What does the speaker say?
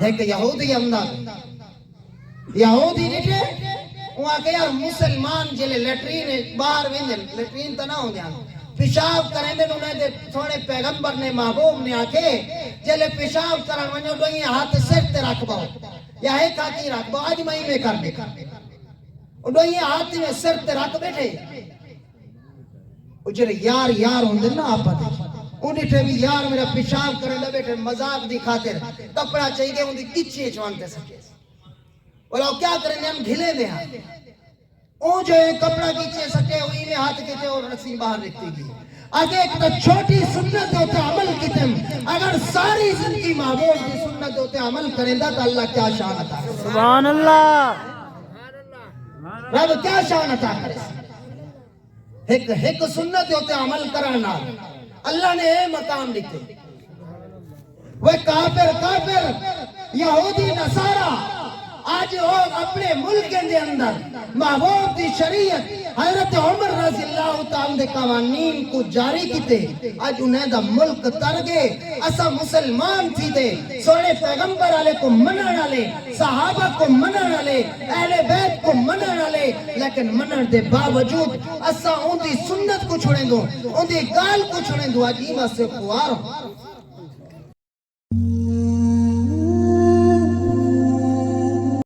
ایک یہودی اندر یہودی ڈٹھے وہاں کہ یار مسلمان جلے لیٹرین باہر ویندن لیٹرین تا نہ ہو جان پیشاب کریں دن انہیں دے تھوڑے پیغمبر نے محبوب نے آکے جلے پیشاب کرن ونجو ڈوئی ہاتھ سر تے رکھ باؤ یا ایک ہاتھی رکھ باؤ آج میں میں کر دے ڈوئی ہاتھ میں سر تے رکھ بیٹھے جلے یار یار ہوندن نا آپ دے انہیں ٹھے بھی یار میرا پیشاب کریں دے بیٹھے مذاق دی خاطر کپڑا چاہیے ان دی کچھے چوانتے سکے بولا کیا کریں گے ہم گھلے میں ہاں اون جو ہے کپڑا کیچے سکے ہوئی میں ہاتھ کیتے اور رسی باہر رکھتی گئی آگے ایک تو چھوٹی سنت ہوتے عمل کیتے اگر ساری زندگی محبوب کی سنت ہوتے عمل کریں دا تو اللہ کیا شان عطا کرے سبحان اللہ رب کیا شان عطا کرے ایک سنت ہوتے عمل کرنا اللہ نے اے مقام دیتے وہ کافر یہودی نصارہ آج وہ اپنے ملک کے اندر محبوب دی شریعت حضرت عمر رضی اللہ تعالیٰ دے قوانین کو جاری کیتے آج انہیں دا ملک تر گئے اسا مسلمان تھی دے سونے پیغمبر والے کو منن والے صحابہ کو منن والے اہل بیت کو منن والے لیکن منن دے باوجود اسا ان دی سنت کو چھوڑیں دو ان دی گال کو چھوڑیں دو آج ایمہ سے خوار ہوں